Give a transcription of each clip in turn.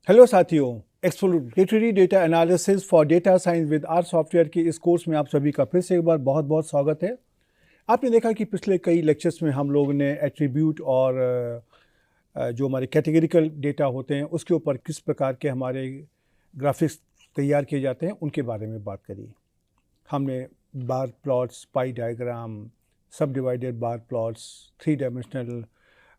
Hello साथियों, exploratory data analysis for data science with R software के इस course में आप सभी का फिर से एक बार बहुत बहुत स्वागत है। आपने देखा कि पिछले कई लेक्चर्स में हम लोगों ने एट्रीब्यूट और जो हमारे कैटेगरिकल डेटा होते हैं उसके ऊपर किस प्रकार के हमारे ग्राफिक्स तैयार किए जाते हैं उनके बारे में बात करी। हमने बार प्लॉट्स, पाई डायग्राम, सब divided bar plots, 3 dimensional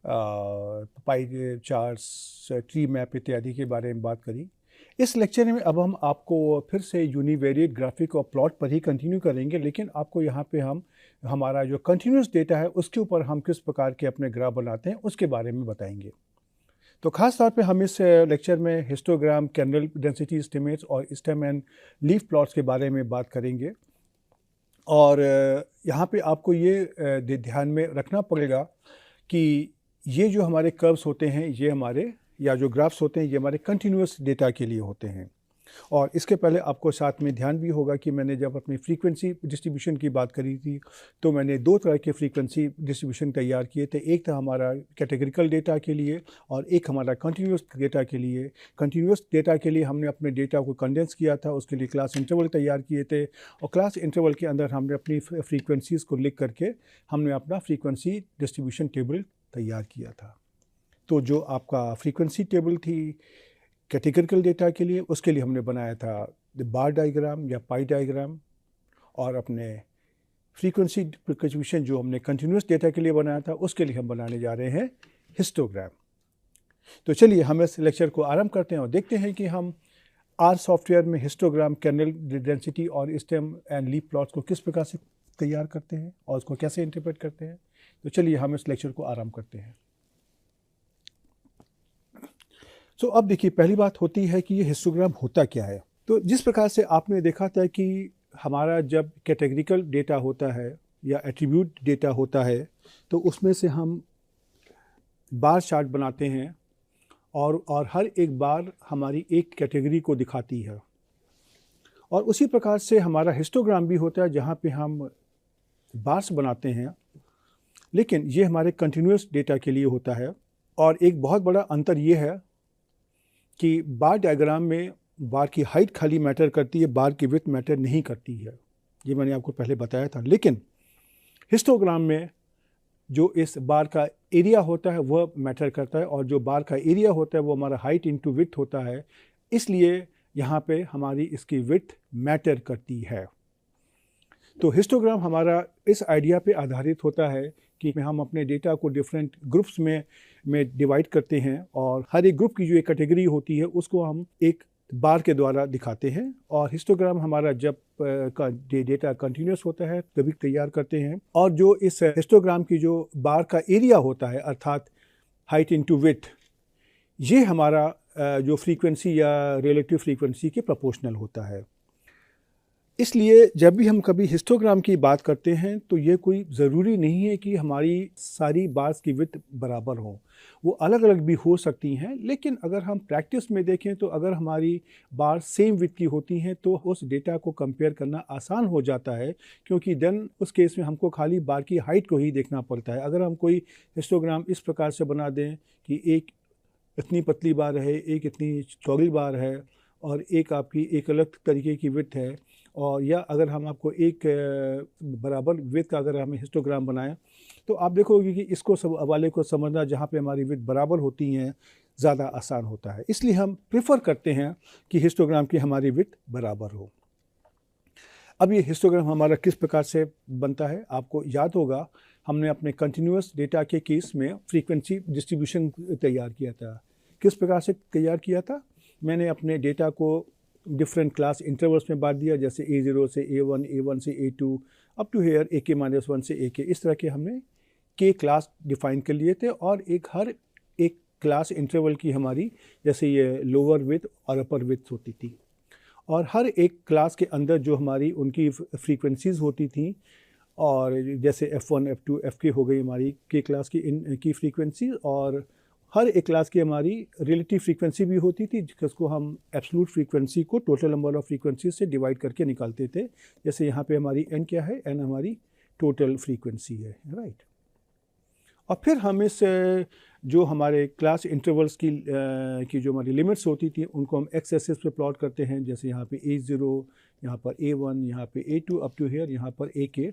pie charts, tree map इत्यादि के बारे में बात करी। इस लेक्चर में अब हम आपको फिर से यूनिवेरिएट ग्राफिक और प्लॉट पर ही कंटिन्यू करेंगे, लेकिन आपको यहाँ पे हम हमारा जो कंटिन्यूस डेटा है उसके ऊपर हम किस प्रकार के अपने ग्राफ बनाते हैं उसके बारे में बताएंगे। तो खास तौर पे हम इस लेक्चर में हिस्टोग्राम, कैंडल डेंसिटी एस्टिमेट्स और स्टेम एंड लीफ प्लॉट्स के बारे में बात करेंगे। और यहाँ पे आपको ये ध्यान में रखना पड़ेगा कि ये जो हमारे कर्व्स होते हैं, ये हमारे या जो ग्राफ्स होते हैं, ये हमारे कंटिन्यूस डेटा के लिए होते हैं। और इसके पहले आपको साथ में ध्यान भी होगा कि मैंने जब अपनी फ्रीक्वेंसी डिस्ट्रीब्यूशन की बात करी थी तो मैंने दो तरह के फ्रीक्वेंसी डिस्ट्रीब्यूशन तैयार किए थे। एक था हमारा कैटेगरिकल डेटा के लिए और एक हमारा कंटिन्यूस डेटा के लिए। कंटिन्यूस डेटा के लिए हमने अपने डेटा को कंडेंस किया था, उसके लिए क्लास इंटरवल तैयार किए थे और क्लास इंटरवल के अंदर हमने अपनी फ्रीक्वेंसीज़ को लिख करके हमने अपना फ्रीक्वेंसी डिस्ट्रीब्यूशन टेबल तैयार किया था। तो जो आपका फ्रीक्वेंसी टेबल थी कैटेगरिकल डेटा के लिए, उसके लिए हमने बनाया था बार डायग्राम या पाई डायग्राम, और अपने फ्रीक्वेंसी डिस्ट्रीब्यूशन जो हमने कंटिन्यूस डेटा के लिए बनाया था उसके लिए हम बनाने जा रहे हैं हिस्टोग्राम। तो चलिए हम इस लेक्चर को आरंभ करते हैं और देखते हैं कि हम आर सॉफ्टवेयर में हिस्टोग्राम, कैंडल डेंसिटी और स्टेम एंड लीफ प्लॉट्स को किस प्रकार से तैयार करते हैं और उसको कैसे इंटरप्रेट करते हैं। तो चलिए हम इस लेक्चर को आरंभ करते हैं। तो अब देखिए, पहली बात होती है कि ये हिस्टोग्राम होता क्या है। तो जिस प्रकार से आपने देखा था कि हमारा जब कैटेगरिकल डेटा होता है या एट्रीब्यूट डेटा होता है तो उसमें से हम बार चार्ट बनाते हैं और हर एक बार हमारी एक कैटेगरी को दिखाती है। और उसी प्रकार से हमारा हिस्टोग्राम भी होता है जहाँ पे हम बार्स बनाते हैं, लेकिन ये हमारे कंटिन्यूस डेटा के लिए होता है। और एक बहुत बड़ा अंतर ये है कि बार डायग्राम में बार की हाइट खाली मैटर करती है, बार की विड्थ मैटर नहीं करती है। ये मैंने आपको पहले बताया था। लेकिन हिस्टोग्राम में जो इस बार का एरिया होता है वह मैटर करता है, और जो बार का एरिया होता है वो हमारा हाइट इंटू विड्थ होता है। इसलिए यहाँ पे हमारी इसकी विड्थ मैटर करती है। तो हिस्टोग्राम हमारा इस आइडिया पे आधारित होता है कि हम अपने डेटा को डिफरेंट ग्रुप्स में डिवाइड करते हैं और हर एक ग्रुप की जो एक कैटेगरी होती है उसको हम एक बार के द्वारा दिखाते हैं। और हिस्टोग्राम हमारा जब डेटा कंटिन्यूस होता है तभी तैयार करते हैं। और जो इस हिस्टोग्राम की जो बार का एरिया होता है अर्थात हाइट इंटू विड्थ, ये हमारा जो फ्रीक्वेंसी या रिलेटिव फ्रीक्वेंसी के प्रोपोर्शनल होता है। इसलिए जब भी हम कभी हिस्टोग्राम की बात करते हैं तो ये कोई ज़रूरी नहीं है कि हमारी सारी बार्स की विड्थ बराबर हो, वो अलग अलग भी हो सकती हैं। लेकिन अगर हम प्रैक्टिस में देखें तो अगर हमारी बार सेम विड्थ की होती हैं तो उस डेटा को कंपेयर करना आसान हो जाता है, क्योंकि देन उस केस में हमको खाली बार की हाइट को ही देखना पड़ता है। अगर हम कोई हिस्टोग्राम इस प्रकार से बना दें कि एक इतनी पतली बार है, एक इतनी चौड़ी बार है और एक आपकी एक अलग तरीके की विड्थ है, और या अगर हम आपको एक बराबर विड्थ का अगर हमें हिस्टोग्राम बनाएं तो आप देखोगे कि इसको सब हवाले को समझना जहाँ पे हमारी विड्थ बराबर होती हैं ज़्यादा आसान होता है। इसलिए हम प्रेफर करते हैं कि हिस्टोग्राम की हमारी विड्थ बराबर हो। अब ये हिस्टोग्राम हमारा किस प्रकार से बनता है, आपको याद होगा हमने अपने कंटिन्यूस डेटा के केस में फ्रीक्वेंसी डिस्ट्रीब्यूशन तैयार किया था। किस प्रकार से तैयार किया था? मैंने अपने डेटा को डिफरेंट क्लास इंटरवल्स में बांट दिया, जैसे A0 से A1, A1 से A2 up to hair AK-1 से AK। इस तरह के हमने के क्लास डिफाइन कर लिए थे और हर एक क्लास इंटरवल की हमारी जैसे ये लोअर विड्थ और अपर विड्थ होती थी, और हर एक क्लास के अंदर जो हमारी उनकी फ्रीक्वेंसीज़ होती थी, और जैसे F1, F2, Fk हो गई हमारी के क्लास की फ्रीक्वेंसी, और हर एक क्लास की हमारी रिलेटिव फ्रीक्वेंसी भी होती थी जिसको हम एब्सोल्यूट फ्रीक्वेंसी को टोटल नंबर ऑफ फ्रीक्वेंसी से डिवाइड करके निकालते थे। जैसे यहाँ पे हमारी n क्या है, n हमारी टोटल फ्रीक्वेंसी है, राइट। और फिर हम इस जो हमारे क्लास इंटरवल्स की जो हमारी लिमिट्स होती थी उनको हम एक्स एक्सिस पे प्लॉट करते हैं, जैसे यहाँ पे A0, यहाँ पर A1, यहाँ पे A2 अप टू हियर, यहाँ पर AK।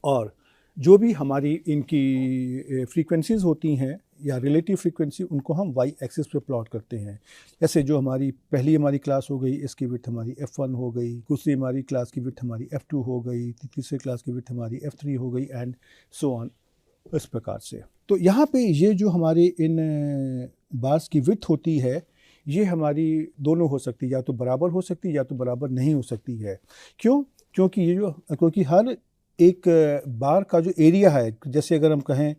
और जो भी हमारी इनकी फ्रीक्वेंसीज़ होती हैं या रिलेटिव फ्रीक्वेंसी, उनको हम वाई एक्सिस पे प्लॉट करते हैं। जैसे जो हमारी पहली हमारी क्लास हो गई, इसकी विड्थ हमारी F1 हो गई, दूसरी हमारी क्लास की विड्थ हमारी F2 हो गई, तीसरी क्लास की विड्थ हमारी F3 हो गई, एंड सो ऑन, इस प्रकार से। तो यहाँ पे ये जो हमारी इन बार्स की विड्थ होती है, ये हमारी दोनों हो सकती है, या तो बराबर हो सकती है या तो बराबर नहीं हो सकती है। क्यों? क्योंकि हर एक बार का जो एरिया है, जैसे अगर हम कहें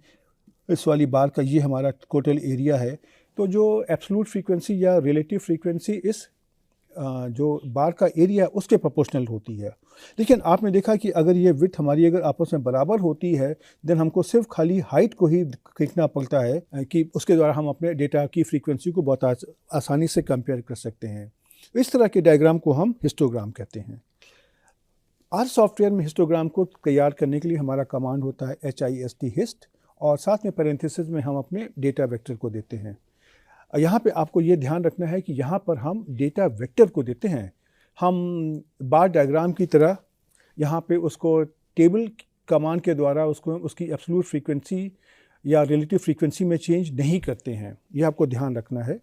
इस वाली बार का ये हमारा टोटल एरिया है, तो जो एब्सोल्यूट फ्रीक्वेंसी या रिलेटिव फ्रीक्वेंसी इस जो बार का एरिया उसके प्रोपोर्शनल होती है। लेकिन आपने देखा कि अगर ये विड्थ हमारी अगर आपस में बराबर होती है, देन हमको सिर्फ खाली हाइट को ही खींचना पड़ता है कि उसके द्वारा हम अपने डेटा की फ्रीक्वेंसी को बहुत आसानी से कंपेयर कर सकते हैं। इस तरह के डायग्राम को हम हिस्टोग्राम कहते हैं। आर सॉफ्टवेयर में हिस्टोग्राम को तैयार करने के लिए हमारा कमांड होता है HIST हिस्ट, और साथ में पैरेंथेसिस में हम अपने डेटा वेक्टर को देते हैं। यहाँ पे आपको ये ध्यान रखना है कि यहाँ पर हम डेटा वेक्टर को देते हैं, हम बार डायग्राम की तरह यहाँ पे उसको टेबल कमांड के द्वारा उसको उसकी एब्सोल्यूट फ्रीक्वेंसी या रिलेटिव फ्रीक्वेंसी में चेंज नहीं करते हैं, ये आपको ध्यान रखना है।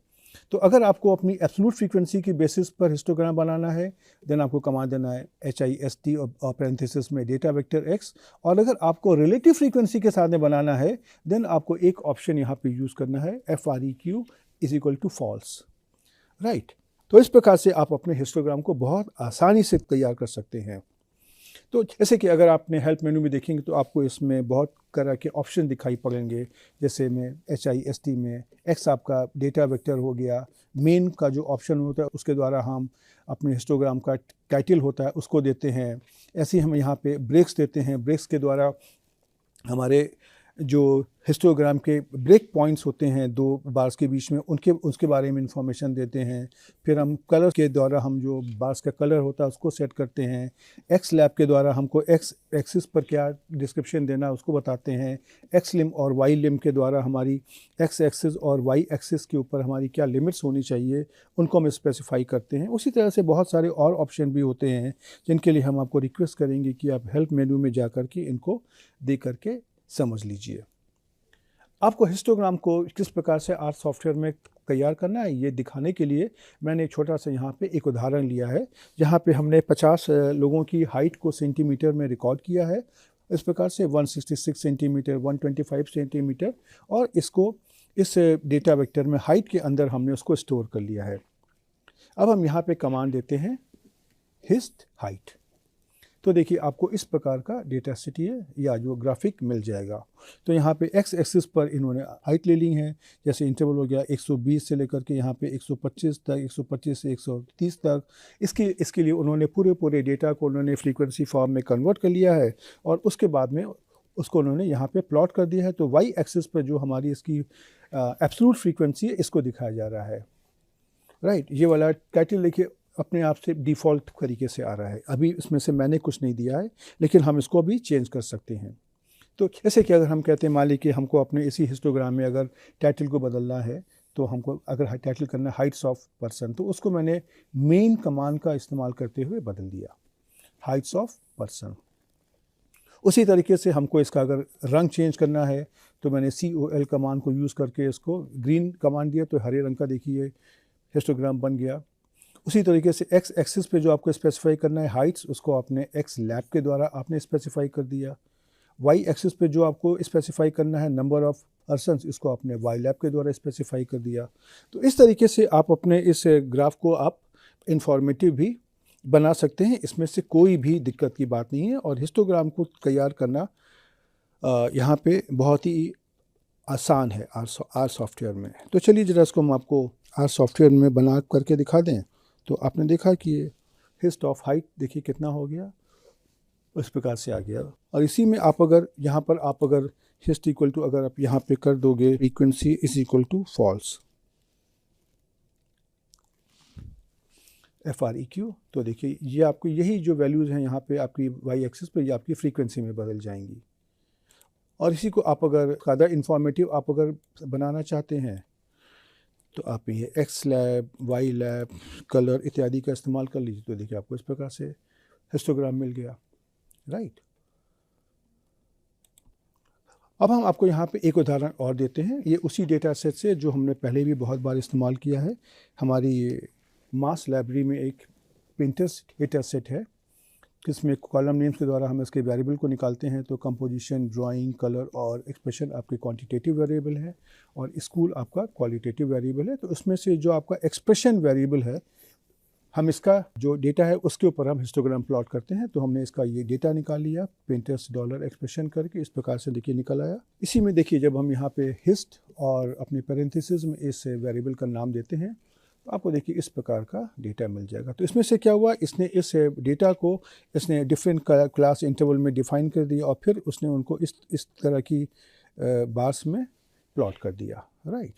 तो अगर आपको अपनी एब्सोल्यूट फ्रीक्वेंसी की बेसिस पर हिस्टोग्राम बनाना है, देन आपको कमांड देना है HIST और पैरेंथेसिस में डेटा वेक्टर x। और अगर आपको रिलेटिव फ्रीक्वेंसी के साथ में बनाना है, देन आपको एक ऑप्शन यहाँ पे यूज़ करना है, FREQ is equal to false, right. तो इस प्रकार से आप अपने हिस्टोग्राम को बहुत आसानी से तैयार कर सकते हैं। तो जैसे कि अगर आपने हेल्प मेनू में देखेंगे तो आपको इसमें बहुत तरह के ऑप्शन दिखाई पड़ेंगे, जैसे में HIST में x आपका डेटा वेक्टर हो गया, मेन का जो ऑप्शन होता है उसके द्वारा हम अपने हिस्टोग्राम का टाइटल होता है उसको देते हैं। ऐसे ही हम यहाँ पे ब्रेक्स देते हैं, ब्रेक्स के द्वारा हमारे जो हिस्टोग्राम के ब्रेक पॉइंट्स होते हैं दो बार्स के बीच में, उसके बारे में इंफॉर्मेशन देते हैं। फिर हम कलर के द्वारा हम जो बार्स का कलर होता है उसको सेट करते हैं। एक्स लैब के द्वारा हमको एक्स एक्सिस पर क्या डिस्क्रिप्शन देना उसको बताते हैं। एक्स लिम और वाई लिम के द्वारा हमारी एक्स एक्सिस और वाई एक्सिस के ऊपर हमारी क्या लिमिट्स होनी चाहिए उनको हम स्पेसिफाई करते हैं। उसी तरह से बहुत सारे और ऑप्शन भी होते हैं जिनके लिए हम आपको रिक्वेस्ट करेंगे कि आप हेल्प मेन्यू में जा कर के इनको दे करके समझ लीजिए। आपको हिस्टोग्राम को किस प्रकार से आर सॉफ्टवेयर में तैयार करना है ये दिखाने के लिए मैंने एक छोटा सा यहाँ पे एक उदाहरण लिया है, जहाँ पे हमने 50 लोगों की हाइट को सेंटीमीटर में रिकॉर्ड किया है। इस प्रकार से 166 सेंटीमीटर, 125 सेंटीमीटर, और इसको इस डेटा वेक्टर में हाइट के अंदर हमने उसको स्टोर कर लिया है। अब हम यहाँ पे कमांड देते हैं हिस्ट हाइट, तो देखिए आपको इस प्रकार का डेटा सेट है या जो ग्राफिक मिल जाएगा। तो यहाँ पे एक्स एक्सिस पर इन्होंने हाइट ले ली है, जैसे इंटरवल हो गया 120 से लेकर के यहाँ पे 125 तक, 125 से 130 तक। इसके लिए उन्होंने पूरे डेटा को उन्होंने फ्रीक्वेंसी फॉर्म में कन्वर्ट कर लिया है और उसके बाद में उसको उन्होंने यहाँ पे प्लॉट कर दिया है। तो वाई एक्सिस पर जो हमारी इसकी एब्सोल्यूट फ्रीक्वेंसी है इसको दिखाया जा रहा है, राइट। ये वाला टाइटल देखिए अपने आप से डिफ़ॉल्ट तरीके से आ रहा है, अभी इसमें से मैंने कुछ नहीं दिया है, लेकिन हम इसको भी चेंज कर सकते हैं। तो जैसे कि अगर हम कहते हैं मान लीजिए कि हमको अपने इसी हिस्टोग्राम में अगर टाइटल को बदलना है, तो हमको अगर टाइटल करना है हाइट्स ऑफ पर्सन, तो उसको मैंने मेन कमांड का इस्तेमाल करते हुए बदल दिया, हाइट्स ऑफ पर्सन। उसी तरीके से हमको इसका अगर रंग चेंज करना है तो मैंने COL कमांड को यूज़ करके इसको ग्रीन कमांड दिया, तो हरे रंग का देखिए हिस्टोग्राम बन गया। उसी तरीके से एक्स एक्सिस पे जो आपको स्पेसिफाई करना है हाइट्स, उसको आपने एक्स लैब के द्वारा आपने स्पेसिफाई कर दिया। वाई एक्सिस पे जो आपको स्पेसिफाई करना है नंबर ऑफ पर्सन्स, इसको आपने वाई लैब के द्वारा स्पेसिफाई कर दिया। तो इस तरीके से आप अपने इस ग्राफ को आप इंफॉर्मेटिव भी बना सकते हैं, इसमें से कोई भी दिक्कत की बात नहीं है। और हिस्टोग्राम को तैयार करना यहाँ पे बहुत ही आसान है आर सॉफ्टवेयर में। तो चलिए जरा इसको हम आपको आर सॉफ्टवेयर में बना करके दिखा दें। तो आपने देखा कि ये हिस्ट ऑफ हाइट देखिए कितना हो गया, इस प्रकार से आ गया। और इसी में आप अगर यहाँ पर आप अगर हिस्ट इक्वल टू अगर आप यहाँ पे कर दोगे frequency is equal to false, FREQ, तो देखिए ये आपको यही जो वैल्यूज़ हैं यहाँ पे आपकी वाई एक्सिस पे ये आपकी फ्रीक्वेंसी में बदल जाएंगी। और इसी को आप अगर ज़्यादा इंफॉर्मेटिव आप अगर बनाना चाहते हैं तो आप ये X lab, Y lab, colour इत्यादि का इस्तेमाल कर लीजिए। तो देखिए आपको इस प्रकार से हिस्टोग्राम मिल गया, राइट। अब हम आपको यहाँ पे एक उदाहरण और देते हैं। ये उसी डेटा सेट से जो हमने पहले भी बहुत बार इस्तेमाल किया है। हमारी मास लाइब्रेरी में एक पिंटरेस्ट डेटा सेट है जिसमें कॉलम नेम्स के द्वारा हम इसके वेरिएबल को निकालते हैं। तो कंपोजिशन, ड्राइंग, कलर और एक्सप्रेशन आपके क्वांटिटेटिव वेरिएबल है और स्कूल आपका क्वालिटेटिव वेरिएबल है। तो उसमें से जो आपका एक्सप्रेशन वेरिएबल है, हम इसका जो डेटा है उसके ऊपर हम हिस्टोग्राम प्लॉट करते हैं। तो हमने इसका ये डेटा निकाल लिया पिंटरेस्ट डॉलर एक्सप्रेशन करके, इस प्रकार से देखिए निकल आया। इसी में देखिए जब हम यहाँ पे हिस्ट और अपने पैरेंथेसिस में इस वेरिएबल का नाम देते हैं तो आपको देखिए इस प्रकार का डेटा मिल जाएगा। तो इसमें से क्या हुआ, इसने इस डेटा को इसने डिफरेंट क्लास इंटरवल में डिफाइन कर दिया और फिर उसने उनको इस तरह की बार्स में प्लॉट कर दिया, राइट।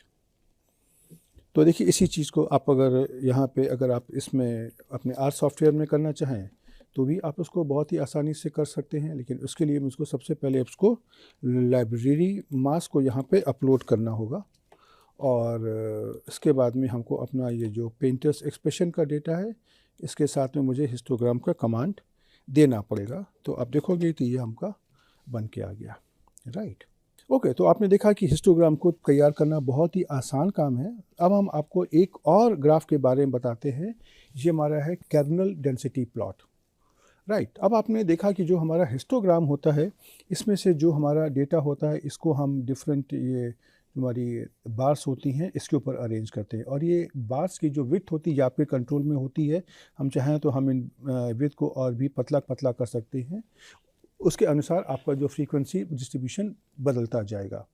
तो देखिए इसी चीज़ को आप अगर यहाँ पे अगर आप इसमें अपने आर सॉफ्टवेयर में करना चाहें तो भी आप उसको बहुत ही आसानी से कर सकते हैं। लेकिन उसके लिए मुझको सबसे पहले उसको लाइब्रेरी मास को यहाँ पे अपलोड करना होगा और इसके बाद में हमको अपना ये जो पेंटर्स एक्सप्रेशन का डेटा है इसके साथ में मुझे हिस्टोग्राम का कमांड देना पड़ेगा। तो आप देखोगे तो ये हमका बन के आ गया, राइट। ओके, तो आपने देखा कि हिस्टोग्राम को तैयार करना बहुत ही आसान काम है। अब हम आपको एक और ग्राफ के बारे में बताते हैं। ये हमारा है कर्नल डेंसिटी प्लॉट, राइट। अब आपने देखा कि जो हमारा हिस्टोग्राम होता है इसमें से जो हमारा डेटा होता है इसको हम डिफरेंट ये हमारी बार्स होती हैं इसके ऊपर अरेंज करते हैं और ये बार्स की जो विड्थ होती है या पे कंट्रोल में होती है। हम चाहें तो हम इन विड्थ को और भी पतला कर सकते हैं। उसके अनुसार आपका जो फ्रीक्वेंसी डिस्ट्रीब्यूशन बदलता जाएगा।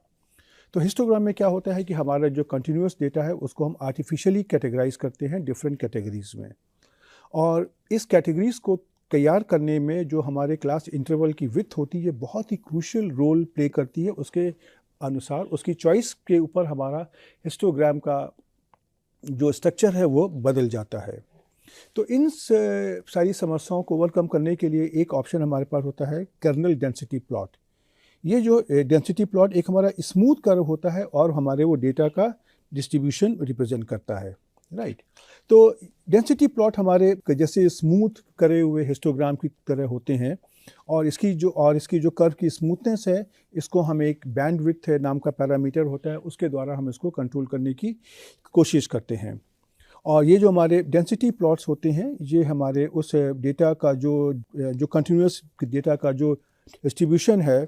तो हिस्टोग्राम में क्या होता है कि हमारा जो कंटिन्यूस डेटा है उसको हम आर्टिफिशियली कैटेगराइज करते हैं डिफरेंट कैटेगरीज में और इस कैटेगरीज को तैयार करने में जो हमारे क्लास इंटरवल की विड्थ होती है बहुत ही क्रूशियल रोल प्ले करती है। उसके अनुसार उसकी चॉइस के ऊपर हमारा हिस्टोग्राम का जो स्ट्रक्चर है वो बदल जाता है। तो इन सारी समस्याओं को ओवरकम करने के लिए एक ऑप्शन हमारे पास होता है कर्नल डेंसिटी प्लॉट। ये जो डेंसिटी प्लॉट एक हमारा स्मूथ कर्व होता है और हमारे वो डेटा का डिस्ट्रीब्यूशन रिप्रेजेंट करता है, राइट। तो डेंसिटी प्लॉट हमारे जैसे स्मूथ करे हुए हिस्टोग्राम की तरह होते हैं और इसकी जो कर्व की स्मूथनेस है इसको हम एक बैंड विड्थ है नाम का पैरामीटर होता है उसके द्वारा हम इसको कंट्रोल करने की कोशिश करते हैं। और ये जो हमारे डेंसिटी प्लॉट्स होते हैं ये हमारे उस डेटा का जो कंटिन्यूस डेटा का जो डिस्ट्रीब्यूशन है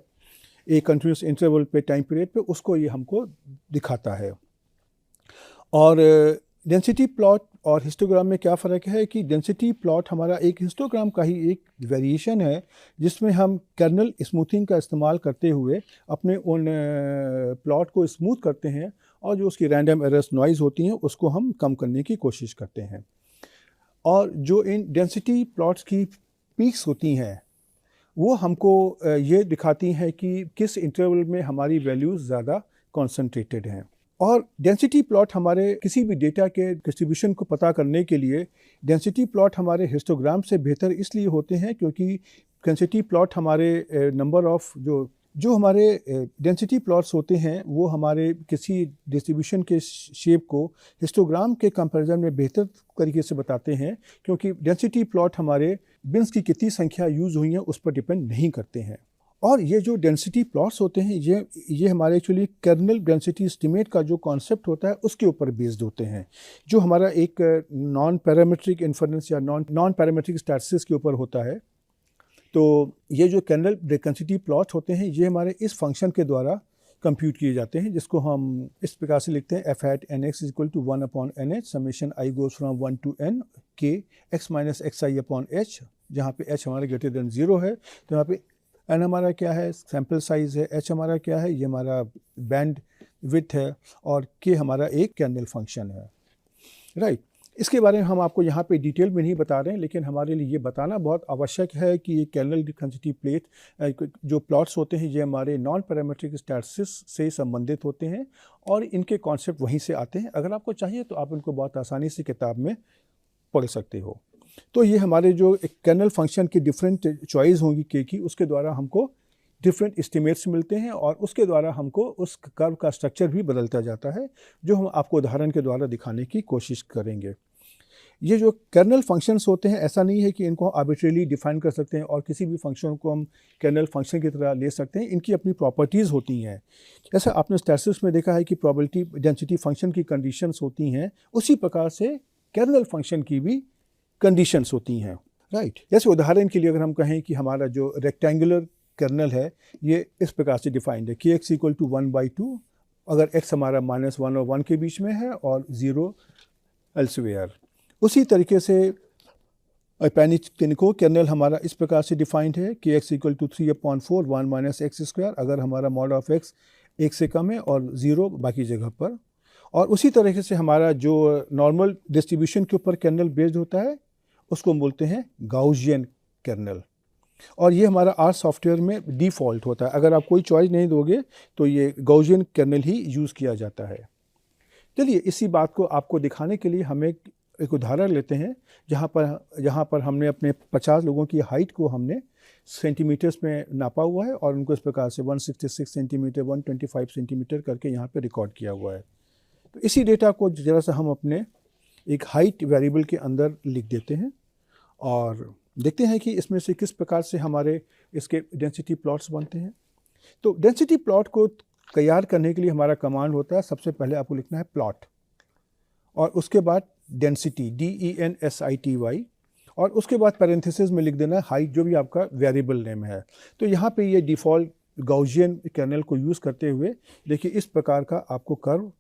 एक कंटिन्यूस इंटरवल पे टाइम पीरियड पे उसको ये हमको दिखाता है। और डेंसिटी प्लॉट और हिस्टोग्राम में क्या फ़र्क है कि डेंसिटी प्लॉट हमारा एक हिस्टोग्राम का ही एक वेरिएशन है जिसमें हम कर्नल स्मूथिंग का इस्तेमाल करते हुए अपने उन प्लॉट को स्मूथ करते हैं और जो उसकी रैंडम एरर्स नॉइज़ होती हैं उसको हम कम करने की कोशिश करते हैं। और जो इन डेंसिटी प्लॉट्स की पीक्स होती हैं वो हमको ये दिखाती हैं कि किस इंटरवल में हमारी वैल्यूज़ ज़्यादा कॉन्सेंट्रेटेड हैं। और डेंसिटी प्लॉट हमारे किसी भी डेटा के डिस्ट्रीब्यूशन को पता करने के लिए डेंसिटी प्लॉट हमारे हिस्टोग्राम से बेहतर इसलिए होते हैं क्योंकि डेंसिटी प्लॉट हमारे नंबर ऑफ जो हमारे डेंसिटी प्लॉट्स होते हैं वो हमारे किसी डिस्ट्रीब्यूशन के शेप को हिस्टोग्राम के कंपैरिजन में बेहतर तरीके से बताते हैं क्योंकि डेंसिटी प्लॉट हमारे बिन्स की कितनी संख्या यूज़ हुई है उस पर डिपेंड नहीं करते हैं। और ये जो डेंसिटी प्लॉट्स होते हैं ये हमारे एक्चुअली कर्नल डेंसिटी एस्टीमेट का जो कॉन्सेप्ट होता है उसके ऊपर बेस्ड होते हैं जो हमारा एक नॉन पैरामीट्रिक इन्फरेंस या नॉन पैरामीट्रिक स्टैटिस्टिक्स के ऊपर होता है। तो ये जो कर्नल डेंसिटी प्लॉट होते हैं ये हमारे इस फंक्शन के द्वारा कंप्यूट किए जाते हैं जिसको हम इस प्रकार से लिखते हैं f hat nx equal to 1/nh summation i goes from 1 to n k x minus xi upon h, जहाँ पे h हमारा ग्रेटर देन 0 है। तो यहाँ पे n हमारा क्या है, सैम्पल साइज़ है, h हमारा क्या है, ये हमारा बैंड विड्थ है और k हमारा एक कर्नल फंक्शन है, राइट। इसके बारे में हम आपको यहाँ पे डिटेल में नहीं बता रहे हैं लेकिन हमारे लिए ये बताना बहुत आवश्यक है कि ये कर्नल डेंसिटी प्लेट जो प्लॉट्स होते हैं ये हमारे नॉन पैरामीट्रिक स्टैटिस्टिक्स से संबंधित होते हैं और इनके कॉन्सेप्ट वहीं से आते हैं। अगर आपको चाहिए तो आप इनको बहुत आसानी से किताब में पढ़ सकते हो। तो ये हमारे जो एक कर्नल फंक्शन की डिफरेंट चॉइस होंगी के की उसके द्वारा हमको डिफरेंट एस्टिमेट्स मिलते हैं और उसके द्वारा हमको उस कर्व का स्ट्रक्चर भी बदलता जाता है, जो हम आपको उदाहरण के द्वारा दिखाने की कोशिश करेंगे। ये जो कर्नल फंक्शंस होते हैं, ऐसा नहीं है कि इनको आर्बिट्रेरली डिफाइन कर सकते हैं और किसी भी फंक्शन को हम कर्नल फंक्शन की तरह ले सकते हैं। इनकी अपनी प्रॉपर्टीज़ होती हैं। जैसा आपने स्टैटिस्टिक्स में देखा है कि प्रोबेबिलिटी डेंसिटी फंक्शन की कंडीशंस होती हैं, उसी प्रकार से कर्नल फंक्शन की भी कंडीशंस होती हैं, राइट। जैसे उदाहरण के लिए अगर हम कहें कि हमारा जो रेक्टेंगुलर कर्नल है, ये इस प्रकार से डिफाइंड है कि x = 1/2, अगर x हमारा -1 और 1 के बीच में है और 0 एल्सवेयर। उसी तरीके से पैनिको कर्नल हमारा इस प्रकार से डिफाइंड है कि x = 3/4 1 - x², अगर हमारा मॉड ऑफ x 1 से कम है और 0 बाकी जगह पर। और उसी तरीके से हमारा जो नॉर्मल डिस्ट्रीब्यूशन के ऊपर कर्नल बेस्ड होता है, उसको हम बोलते हैं गाउसियन कर्नल। और ये हमारा आर सॉफ्टवेयर में डिफ़ॉल्ट होता है। अगर आप कोई चॉइस नहीं दोगे तो ये गाउसियन कर्नल ही यूज़ किया जाता है। चलिए, इसी बात को आपको दिखाने के लिए हम एक उदाहरण लेते हैं, जहाँ पर हमने अपने 50 लोगों की हाइट को हमने सेंटीमीटर्स में नापा हुआ है और उनको इस प्रकार से 166 सेंटीमीटर 125 सेंटीमीटर करके यहाँ पे रिकॉर्ड किया हुआ है। तो इसी डेटा को ज़रा सा हम अपने एक हाइट वेरिएबल के अंदर लिख देते हैं और देखते हैं कि इसमें से किस प्रकार से हमारे इसके डेंसिटी प्लॉट्स बनते हैं। तो डेंसिटी प्लॉट को तैयार करने के लिए हमारा कमांड होता है, सबसे पहले आपको लिखना है प्लॉट और उसके बाद डेंसिटी DENSITY और उसके बाद पैरेंथेसिस में लिख देना है हाइट, जो भी आपका वेरिएबल नेम है। तो यहाँ पे ये डिफ़ॉल्ट गाउसियन कर्नल को यूज़ करते हुए देखिए इस प्रकार का आपको कर्व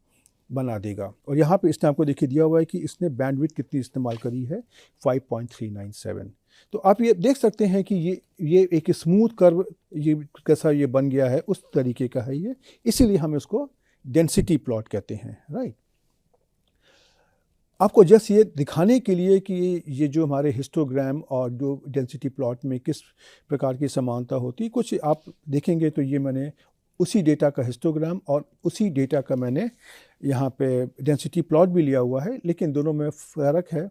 बना देगा। और यहाँ पे इसने आपको देखिए दिया हुआ है कि इसने बैंडविड्थ कितनी इस्तेमाल करी है, 5.397। तो आप ये देख सकते हैं कि ये एक स्मूथ कर्व ये कैसा ये बन गया है, उस तरीके का है ये, इसीलिए हम इसको डेंसिटी प्लॉट कहते हैं, राइट। आपको जस्ट ये दिखाने के लिए कि ये जो हमारे हिस्टोग्राम और जो डेंसिटी प्लॉट में किस प्रकार की समानता होती है, कुछ आप देखेंगे तो ये मैंने उसी डेटा का हिस्टोग्राम और उसी डेटा का मैंने यहाँ पे डेंसिटी प्लॉट भी लिया हुआ है, लेकिन दोनों में फ़र्क है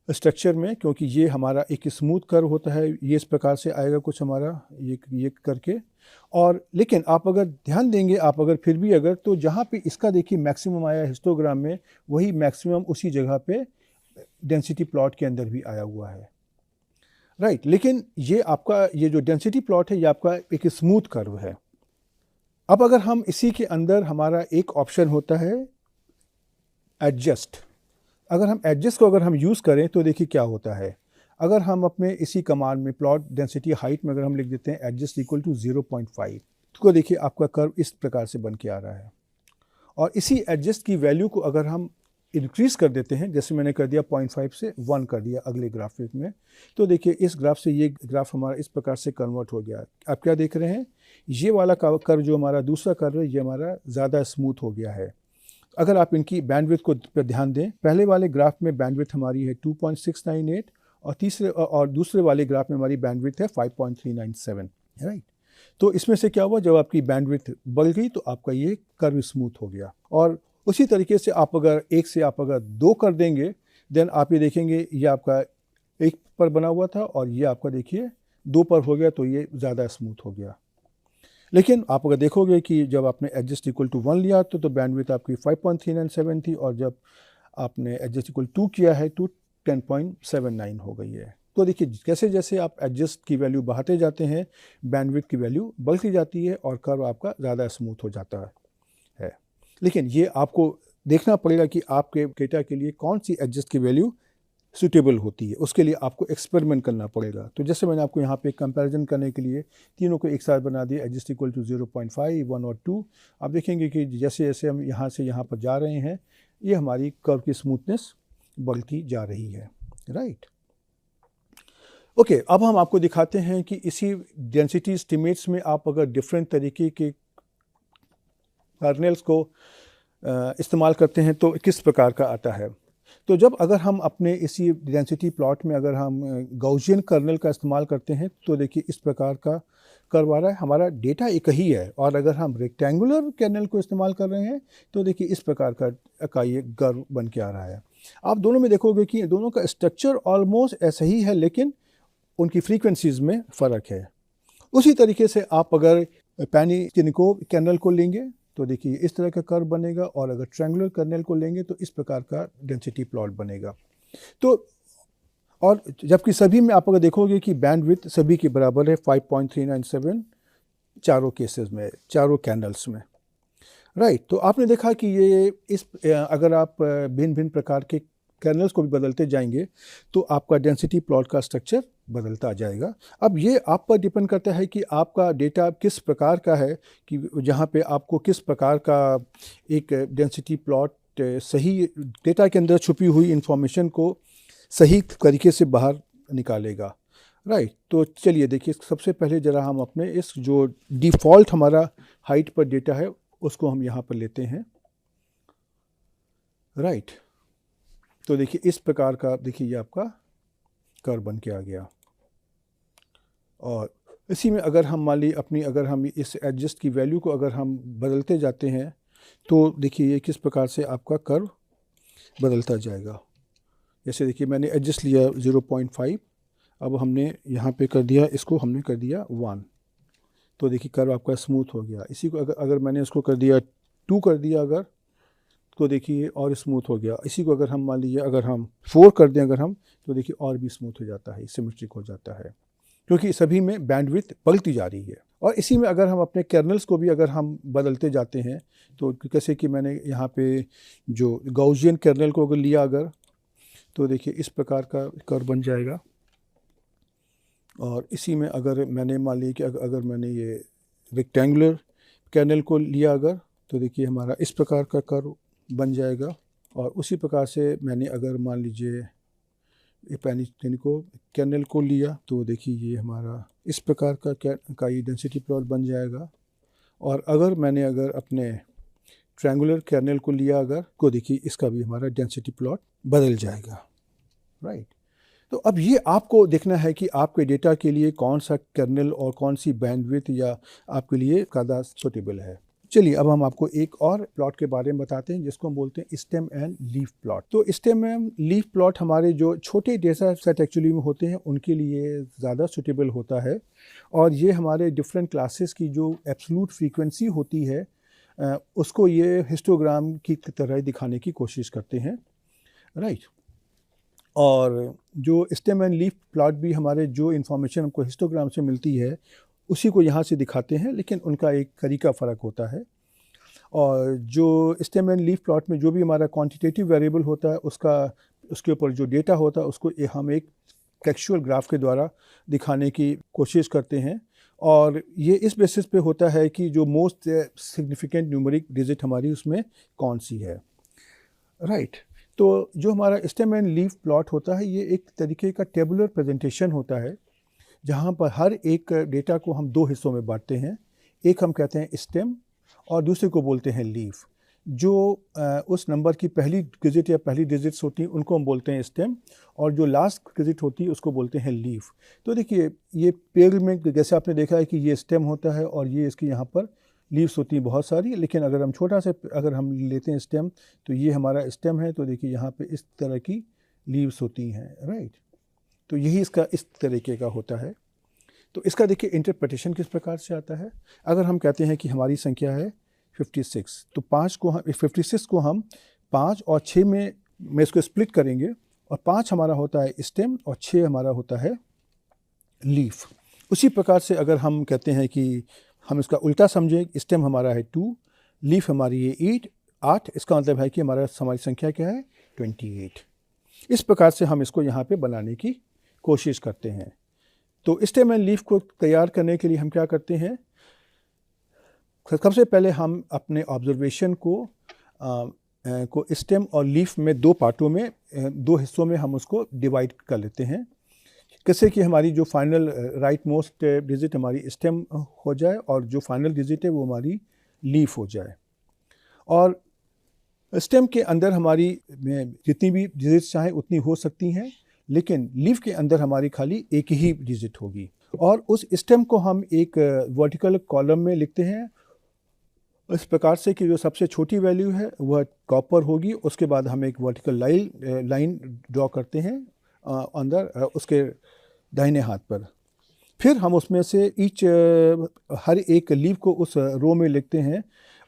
स्ट्रक्चर में, क्योंकि ये हमारा एक स्मूथ कर्व होता है, ये इस प्रकार से आएगा कुछ हमारा ये करके। और लेकिन आप अगर ध्यान देंगे, आप अगर फिर भी अगर तो जहाँ पे इसका देखिए मैक्सिमम आया हिस्टोग्राम में, वही मैक्सिमम उसी जगह पे डेंसिटी प्लॉट के अंदर भी आया हुआ है, राइट। लेकिन ये आपका ये जो डेंसिटी प्लॉट है, ये आपका एक स्मूथ कर्व है। अब अगर हम इसी के अंदर हमारा एक ऑप्शन होता है एडजस्ट, अगर हम एडजस्ट को अगर हम यूज़ करें तो देखिए क्या होता है। अगर हम अपने इसी कमांड में प्लॉट डेंसिटी हाइट में अगर हम लिख देते हैं एडजस्ट = 0.5, तो देखिए आपका कर्व इस प्रकार से बन के आ रहा है। और इसी एडजस्ट की वैल्यू को अगर हम इंक्रीज़ कर देते हैं, जैसे मैंने कर दिया 0.5 से 1 कर दिया अगले ग्राफिक में, तो देखिए इस ग्राफ से ये ग्राफ हमारा इस प्रकार से कन्वर्ट हो गया। आप क्या देख रहे हैं, ये वाला कर्व जो हमारा दूसरा कर्व है, ये हमारा ज़्यादा स्मूथ हो गया है। अगर आप इनकी बैंडविड्थ को पर ध्यान दें, पहले वाले ग्राफ में बैंडविड्थ हमारी है 2.698 और दूसरे वाले ग्राफ में हमारी बैंडविड्थ है 5.397, राइट। तो इसमें से क्या हुआ, जब आपकी बैंडविड्थ बढ़ गई तो आपका ये कर्व स्मूथ हो गया। और उसी तरीके से आप अगर 1 से आप अगर 2 कर देंगे, देन आप ये देखेंगे ये आपका 1 पर बना हुआ था और ये आपका देखिए 2 पर हो गया, तो ये ज़्यादा स्मूथ हो गया। लेकिन आप अगर देखोगे कि जब आपने एडजस्ट = 1 लिया तो बैंडविड्थ आपकी 5.397 थी और जब आपने एडजस्ट = 2 किया है तो 10.79 हो गई है। तो देखिए जैसे जैसे आप एडजस्ट की वैल्यू बढ़ाते जाते हैं, बैंडविड्थ की वैल्यू बढ़ती जाती है और कर्व आपका ज़्यादा स्मूथ हो जाता है। लेकिन ये आपको देखना पड़ेगा कि आपके डेटा के लिए कौन सी एडजस्ट की वैल्यू सूटेबल होती है, उसके लिए आपको एक्सपेरिमेंट करना पड़ेगा। तो जैसे मैंने आपको यहाँ पे कंपैरिजन करने के लिए तीनों को एक साथ बना दिया, एडजस्ट = 0.5, 1 और 2। आप देखेंगे कि जैसे जैसे हम यहाँ से यहाँ पर जा रहे हैं, ये हमारी कर्व की स्मूथनेस बढ़ती जा रही है, राइट। ओके, अब हम आपको दिखाते हैं कि इसी डेंसिटी एस्टिमेट्स में आप अगर डिफरेंट तरीके के कर्नल्स को इस्तेमाल करते हैं तो किस प्रकार का आता है। तो जब अगर हम अपने इसी डेंसिटी प्लॉट में अगर हम गाउसियन कर्नल का इस्तेमाल करते हैं तो देखिए इस प्रकार का कर्व आ रहा है, हमारा डेटा एक ही है। और अगर हम रेक्टेंगुलर कर्नल को इस्तेमाल कर रहे हैं तो देखिए इस प्रकार का ये कर्व बन के आ रहा है। आप दोनों में देखोगे कि दोनों का स्ट्रक्चर ऑलमोस्ट ऐसा ही है, लेकिन उनकी फ्रीक्वेंसीज़ में फ़र्क है। उसी तरीके से आप अगर पैनिकनिकोव कर्नल को लेंगे तो देखिए इस तरह का कर्व बनेगा, और अगर ट्रायंगुलर कर्नल को लेंगे तो इस प्रकार का डेंसिटी प्लॉट बनेगा। तो और जबकि सभी में आप अगर देखोगे कि बैंडविड्थ सभी के बराबर है 5.397 चारों केसेस में, चारों कैनल्स में, राइट। तो आपने देखा कि ये अगर आप भिन्न भिन्न प्रकार के कर्नल्स को भी बदलते जाएंगे तो आपका डेंसिटी प्लॉट का स्ट्रक्चर बदलता जाएगा। अब ये आप पर डिपेंड करता है कि आपका डेटा किस प्रकार का है, कि जहाँ पे आपको किस प्रकार का एक डेंसिटी प्लॉट सही डेटा के अंदर छुपी हुई इंफॉर्मेशन को सही तरीके से बाहर निकालेगा, राइट। तो चलिए देखिए, सबसे पहले ज़रा हम अपने इस जो डिफ़ॉल्ट हमारा हाइट पर डेटा है उसको हम यहाँ पर लेते हैं, राइट। तो देखिए इस प्रकार का, देखिए ये आपका कर्व बन के आ गया। और इसी में अगर हम मान ली अपनी, अगर हम इस एडजस्ट की वैल्यू को अगर हम बदलते जाते हैं तो देखिए ये किस प्रकार से आपका कर्व बदलता जाएगा। जैसे देखिए मैंने एडजस्ट लिया 0.5, अब हमने यहाँ पे कर दिया, इसको हमने कर दिया 1, तो देखिए कर्व आपका स्मूथ हो गया। इसी को अगर मैंने इसको कर दिया 2 कर दिया अगर, तो देखिए और स्मूथ हो गया। इसी को अगर हम मान लीजिए अगर हम 4 कर दें अगर हम, तो देखिए और भी स्मूथ हो जाता है, सिमेट्रिक हो जाता है, क्योंकि सभी में बैंडविड्थ बढ़ती जा रही है। और इसी में अगर हम अपने कर्नल्स को भी अगर हम बदलते जाते हैं तो कैसे कि मैंने यहाँ पे जो गॉसियन कर्नल को अगर लिया अगर, तो देखिए इस प्रकार का कर्व बन जाएगा। और इसी में अगर मैंने मान ली कि अगर मैंने ये रेक्टेंगुलर कर्नल को लिया अगर, तो देखिए हमारा इस प्रकार का कर्व बन जाएगा। और उसी प्रकार से मैंने अगर मान लीजिए पैनिकनिकोव कर्नल को लिया तो देखिए ये हमारा इस प्रकार का ये डेंसिटी प्लॉट बन जाएगा। और अगर मैंने अगर अपने ट्रायंगुलर कर्नल को लिया अगर, तो देखिए इसका भी हमारा डेंसिटी प्लॉट बदल जाएगा, राइट। तो अब ये आपको देखना है कि आपके डेटा के लिए कौन सा कर्नल और कौन सी बैंडविड्थ या आपके लिए ज़्यादा सूटेबल है। चलिए अब हम आपको एक और प्लॉट के बारे में बताते हैं जिसको हम बोलते हैं स्टेम एंड लीफ प्लॉट। तो स्टेम एंड लीफ प्लॉट हमारे जो छोटे डेटा सेट एक्चुअली में होते हैं उनके लिए ज़्यादा सूटेबल होता है। और ये हमारे डिफरेंट क्लासेस की जो एब्सोल्यूट फ्रीक्वेंसी होती है उसको ये हिस्टोग्राम की तरह दिखाने की कोशिश करते हैं, राइट। और जो स्टेम एंड लीफ प्लॉट भी हमारे जो इन्फॉर्मेशन हमको हिस्टोग्राम से मिलती है उसी को यहाँ से दिखाते हैं, लेकिन उनका एक तरीका फ़र्क होता है। और जो स्टेम एंड लीफ प्लॉट में जो भी हमारा क्वांटिटेटिव वेरिएबल होता है उसके ऊपर जो डेटा होता है उसको हम एक टेक्सचुअल ग्राफ के द्वारा दिखाने की कोशिश करते हैं। और ये इस बेसिस पे होता है कि जो मोस्ट सिग्निफिकेंट न्यूमेरिक डिजिट हमारी उसमें कौन सी है, राइट। तो जो हमारा स्टेम एंड लीफ प्लॉट होता है ये एक तरीके का टेबुलर प्रेजेंटेशन होता है जहाँ पर हर एक डेटा को हम 2 हिस्सों में बांटते हैं। एक हम कहते हैं स्टेम और दूसरे को बोलते हैं लीफ। जो उस नंबर की पहली डिजिट या पहली डिजिट्स होती हैं उनको हम बोलते हैं स्टेम, और जो लास्ट डिजिट होती है उसको बोलते हैं लीफ। तो देखिए ये पेड़ में जैसे आपने देखा है कि ये स्टेम होता है और ये इसकी यहाँ पर लीव्स होती हैं बहुत सारी, लेकिन अगर हम छोटा से अगर हम लेते हैं स्टेम तो ये हमारा स्टेम है, तो देखिए यहाँ पे इस तरह की लीव्स होती हैं, राइट। तो यही इसका इस तरीके का होता है। तो इसका देखिए इंटरप्रिटेशन किस प्रकार से आता है। अगर हम कहते हैं कि हमारी संख्या है 56, तो 56 को हम 5 और 6 में इसको स्प्लिट करेंगे, और 5 हमारा होता है स्टेम और 6 हमारा होता है लीफ। उसी प्रकार से अगर हम कहते हैं कि हम इसका उल्टा समझें, स्टेम हमारा है 2, लीफ हमारी है 8, इसका मतलब है कि हमारी संख्या क्या है 28। इस प्रकार से हम इसको यहाँ पे बनाने की कोशिश करते हैं। तो स्टेम एंड लीफ को तैयार करने के लिए हम क्या करते हैं, सबसे पहले हम अपने ऑब्जर्वेशन को स्टेम और लीफ में 2 पार्टों में 2 हिस्सों में हम उसको डिवाइड कर लेते हैं, कैसे कि हमारी जो फाइनल राइट मोस्ट डिजिट हमारी स्टेम हो जाए और जो फाइनल डिजिट है वो हमारी लीफ हो जाए। और स्टेम के अंदर हमारी जितनी भी डिजिट्स चाहें उतनी हो सकती हैं, लेकिन लीफ के अंदर हमारी खाली एक ही डिजिट होगी। और उस स्टेम को हम एक वर्टिकल कॉलम में लिखते हैं इस प्रकार से कि जो सबसे छोटी वैल्यू है वह कॉपर होगी, उसके बाद हम एक वर्टिकल लाइन ड्रॉ करते हैं अंदर उसके दाहिने हाथ पर। फिर हम उसमें से हर एक लीव को उस रो में लिखते हैं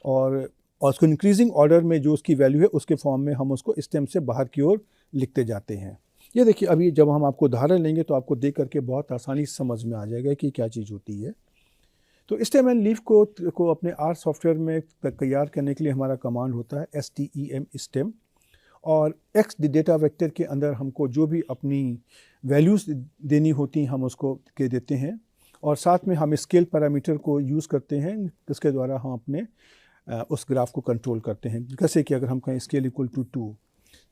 और उसको इंक्रीजिंग ऑर्डर में जो उसकी वैल्यू है उसके फॉर्म में हम उसको स्टेम से बाहर की ओर लिखते जाते हैं। ये देखिए, अभी जब हम आपको उदाहरण लेंगे तो आपको देख करके बहुत आसानी से समझ में आ जाएगा कि क्या चीज़ होती है। तो स्टेम एंड लीफ को अपने आर सॉफ्टवेयर में तैयार करने के लिए हमारा कमांड होता है STEM स्टेम, और एक्स डेटा वेक्टर के अंदर हमको जो भी अपनी वैल्यूज़ देनी होती हैं हम उसको के देते हैं, और साथ में हम स्केल पैरामीटर को यूज़ करते हैं जिसके द्वारा हम अपने उस ग्राफ को कंट्रोल करते हैं। जैसे कि अगर हम कहें स्केल इक्वल टू 2,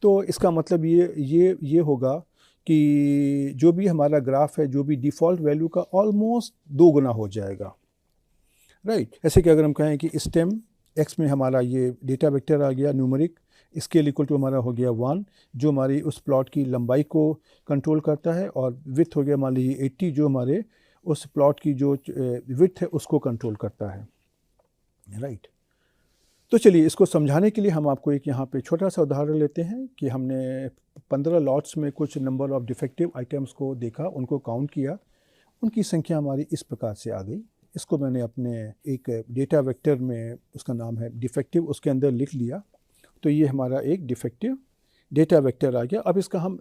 तो इसका मतलब ये होगा कि जो भी हमारा ग्राफ है, जो भी डिफ़ॉल्ट वैल्यू का ऑलमोस्ट 2 गुना हो जाएगा, राइट। ऐसे कि अगर हम कहें कि स्टेम एक्स में हमारा ये डेटा वेक्टर आ गया न्यूमेरिक, स्केल इक्वल टू हमारा हो गया 1 जो हमारी उस प्लॉट की लंबाई को कंट्रोल करता है, और विड्थ हो गया मान लीजिए 80 जो हमारे उस प्लॉट की जो विड्थ है उसको कंट्रोल करता है, राइट। तो चलिए इसको समझाने के लिए हम आपको एक यहाँ पे छोटा सा उदाहरण लेते हैं कि हमने 15 लॉट्स में कुछ नंबर ऑफ डिफेक्टिव आइटम्स को देखा, उनको काउंट किया, उनकी संख्या हमारी इस प्रकार से आ गई। इसको मैंने अपने एक डेटा वेक्टर में, उसका नाम है डिफेक्टिव, उसके अंदर लिख लिया। तो ये हमारा एक डिफेक्टिव डेटा वेक्टर आ गया। अब इसका हम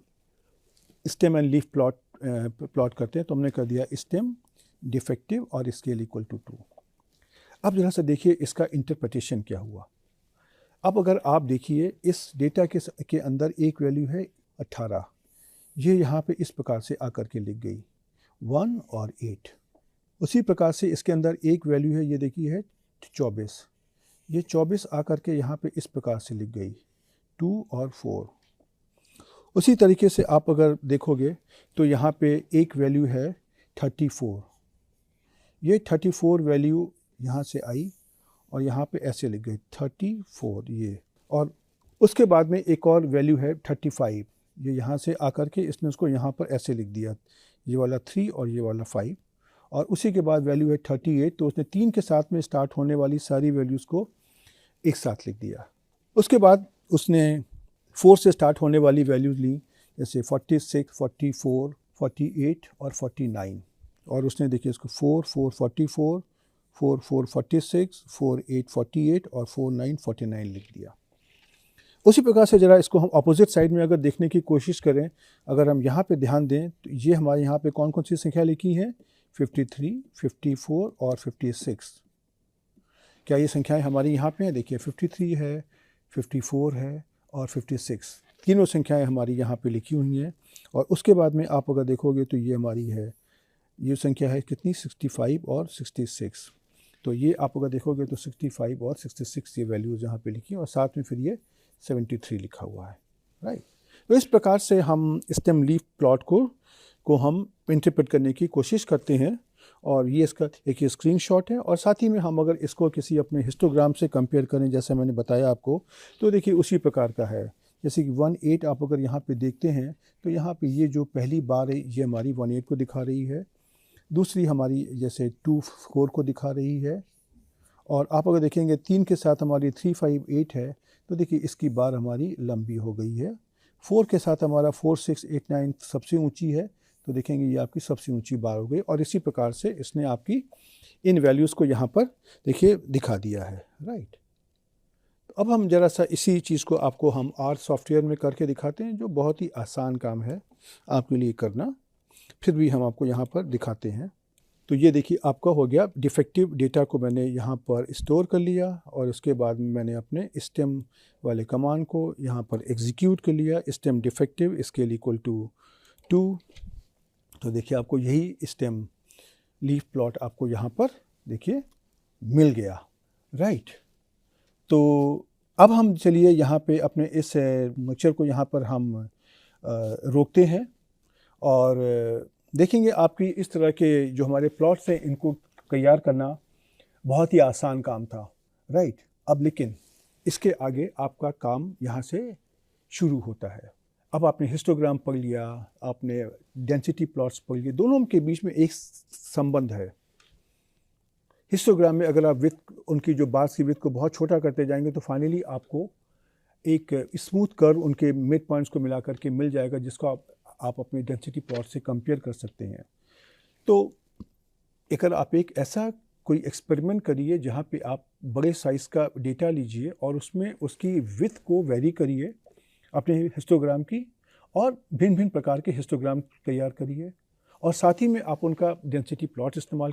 स्टेम एंड लीफ प्लॉट करते हैं, तो हमने कर दिया स्टेम डिफेक्टिव और स्केल इक्वल टू 2। अब जरा सा देखिए इसका इंटरप्रिटेशन क्या हुआ। अब अगर आप देखिए इस डेटा के अंदर एक वैल्यू है 18, ये यहाँ पे इस प्रकार से आकर के लिख गई 1 और 8। उसी प्रकार से इसके अंदर एक वैल्यू है, ये देखिए है 24, ये 24 आकर के यहाँ पे इस प्रकार से लिख गई 2 और 4। उसी तरीके से आप अगर देखोगे तो यहाँ पे एक वैल्यू है 34, ये 34 वैल्यू यहाँ से आई और यहाँ पे ऐसे लिख गई 34 ये, और उसके बाद में एक और वैल्यू है 35, ये यहाँ से आकर के इसने उसको यहाँ पर ऐसे लिख दिया, ये वाला 3 और ये वाला 5, और उसी के बाद वैल्यू है 38, तो उसने 3 के साथ में स्टार्ट होने वाली सारी वैल्यूज़ को एक साथ लिख दिया। उसके बाद उसने 4 से स्टार्ट होने वाली वैल्यूज़ ली, जैसे 46, 44, 48 और 49, और उसने देखिए इसको 4, 4, 44, 4, 4, 46, 4, 8, 48 और 4, 9, 49 लिख दिया। उसी प्रकार से ज़रा इसको हम अपोजिट साइड में अगर देखने की कोशिश करें, अगर हम यहाँ पे ध्यान दें तो ये हमारे यहाँ पे कौन कौन सी संख्या लिखी है, 53, 54 और 56। क्या ये संख्याएं हमारी यहाँ पे हैं? देखिए 53 है, 54 है और 56, तीनों संख्याएं हमारी यहाँ पे लिखी हुई हैं। और उसके बाद में आप अगर देखोगे तो ये हमारी है, ये संख्या है कितनी, 65 और 66। तो ये आप अगर देखोगे तो 65 और 66 ये वैल्यूज़ यहाँ पे लिखी हैं, और साथ में फिर ये 73 लिखा हुआ है, राइट। तो इस प्रकार से हम स्टेम लीफ प्लॉट को हम इंटरप्रेट करने की कोशिश करते हैं, और ये इसका एक स्क्रीनशॉट है। और साथ ही में हम अगर इसको किसी अपने हिस्टोग्राम से कंपेयर करें, जैसे मैंने बताया आपको, तो देखिए उसी प्रकार का है। जैसे कि 1, 8 आप अगर यहाँ पे देखते हैं तो यहाँ पे ये जो पहली बार है ये हमारी 1, 8 को दिखा रही है, दूसरी हमारी जैसे 2, 4 को दिखा रही है, और आप अगर देखेंगे 3 के साथ हमारी 3, 5, 8 है, तो देखिए इसकी बार हमारी लंबी हो गई है। 4 के साथ हमारा 4, 6, 8, 9 सबसे ऊंची है, तो देखेंगे ये आपकी सबसे ऊंची बार हो गई। और इसी प्रकार से इसने आपकी इन वैल्यूज़ को यहाँ पर देखिए दिखा दिया है, राइट। तो अब हम ज़रा सा इसी चीज़ को आपको हम आर सॉफ्टवेयर में करके दिखाते हैं, जो बहुत ही आसान काम है आपके लिए करना, फिर भी हम आपको यहाँ पर दिखाते हैं। तो ये देखिए आपका हो गया डिफेक्टिव डेटा को मैंने यहाँ पर स्टोर कर लिया, और उसके बाद में मैंने अपने स्टेम वाले कमांड को यहाँ पर एग्जीक्यूट कर लिया, stem defective scale equal to 2। तो देखिए आपको यही स्टेम लीफ प्लॉट आपको यहाँ पर देखिए मिल गया, राइट। तो अब हम चलिए यहाँ पे अपने इस लेक्चर को यहाँ पर हम रोकते हैं, और देखेंगे आपकी इस तरह के जो हमारे प्लॉट्स हैं इनको तैयार करना बहुत ही आसान काम था, राइट। अब लेकिन इसके आगे आपका काम यहाँ से शुरू होता है। अब आपने हिस्टोग्राम पढ़ लिया, आपने डेंसिटी प्लॉट्स पढ़ लिए, दोनों के बीच में एक संबंध है। हिस्टोग्राम में अगर आप विड्थ, उनकी जो बार्स की विड्थ को बहुत छोटा करते जाएंगे तो फाइनली आपको एक स्मूथ कर्व उनके मिड पॉइंट्स को मिला करके मिल जाएगा, जिसको आप अपने डेंसिटी प्लॉट से कंपेयर कर सकते हैं। तो अगर आप एक ऐसा कोई एक्सपेरिमेंट करिए जहाँ पे आप बड़े साइज़ का डेटा लीजिए और उसमें उसकी विड्थ को वेरी करिए अपने हिस्टोग्राम की, और भिन्न-भिन्न प्रकार के हिस्टोग्राम तैयार करिए, और साथ ही में आप उनका डेंसिटी प्लॉट इस्तेमाल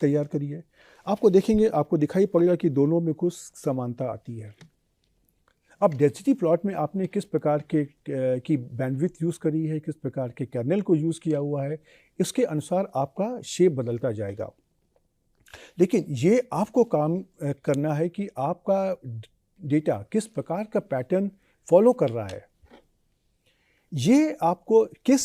तैयार करिए। आपको देखेंगे, आपको दिखाई पड़ेगा कि दोनों में कुछ समानता आती है। अब डेंसिटी प्लॉट में आपने किस प्रकार की बैंडविड्थ यूज़ करी है, किस प्रकार के कर्नेल को यूज़ किया हुआ है, इसके अनुसार आपका शेप बदलता जाएगा। लेकिन ये आपको काम करना है कि आपका डेटा किस प्रकार का पैटर्न फॉलो कर रहा है। ये आपको किस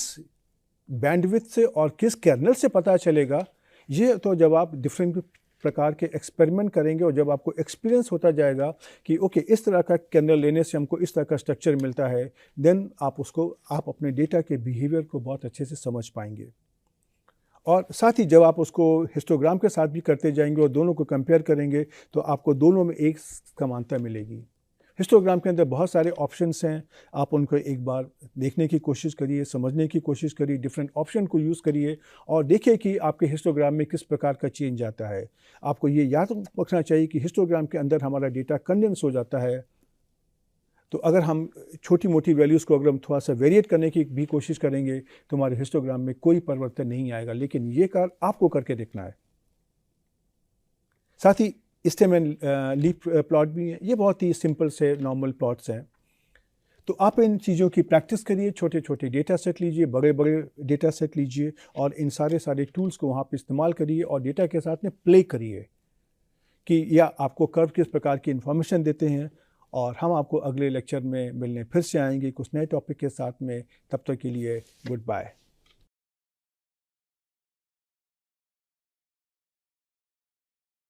बैंडविड्थ से और किस कर्नेल से पता चलेगा, ये तो जब आप डिफरेंट प्रकार के एक्सपेरिमेंट करेंगे और जब आपको एक्सपीरियंस होता जाएगा कि ओके इस तरह का कर्नेल लेने से हमको इस तरह का स्ट्रक्चर मिलता है, देन आप अपने डेटा के बिहेवियर को बहुत अच्छे से समझ पाएंगे। और साथ ही जब आप उसको हिस्टोग्राम के साथ भी करते जाएंगे और दोनों को कंपेयर करेंगे तो आपको दोनों में एक समानता मिलेगी। हिस्टोग्राम के अंदर बहुत सारे ऑप्शंस हैं, आप उनको एक बार देखने की कोशिश करिए, समझने की कोशिश करिए, डिफरेंट ऑप्शन को यूज़ करिए और देखिए कि आपके हिस्टोग्राम में किस प्रकार का चेंज आता है। आपको ये याद रखना चाहिए कि हिस्टोग्राम के अंदर हमारा डेटा कंडेंस हो जाता है, तो अगर हम छोटी मोटी वैल्यूज़ को अगर हम थोड़ा सा वेरिएट करने की भी कोशिश करेंगे तो हमारे हिस्टोग्राम में कोई परिवर्तन नहीं आएगा, लेकिन ये कार्य आपको करके देखना है। साथ ही स्टेम एंड लीफ प्लॉट भी हैं, ये बहुत ही सिंपल से नॉर्मल प्लॉट्स हैं। तो आप इन चीज़ों की प्रैक्टिस करिए, छोटे छोटे डेटा सेट लीजिए, बड़े बड़े डेटा सेट लीजिए और इन सारे टूल्स को वहाँ पे इस्तेमाल करिए और डेटा के साथ में प्ले करिए कि या आपको कर्व किस प्रकार की इन्फॉर्मेशन देते हैं। और हम आपको अगले लेक्चर में मिलने फिर से आएंगे कुछ नए टॉपिक के साथ में। तब तक के लिए गुड बाय।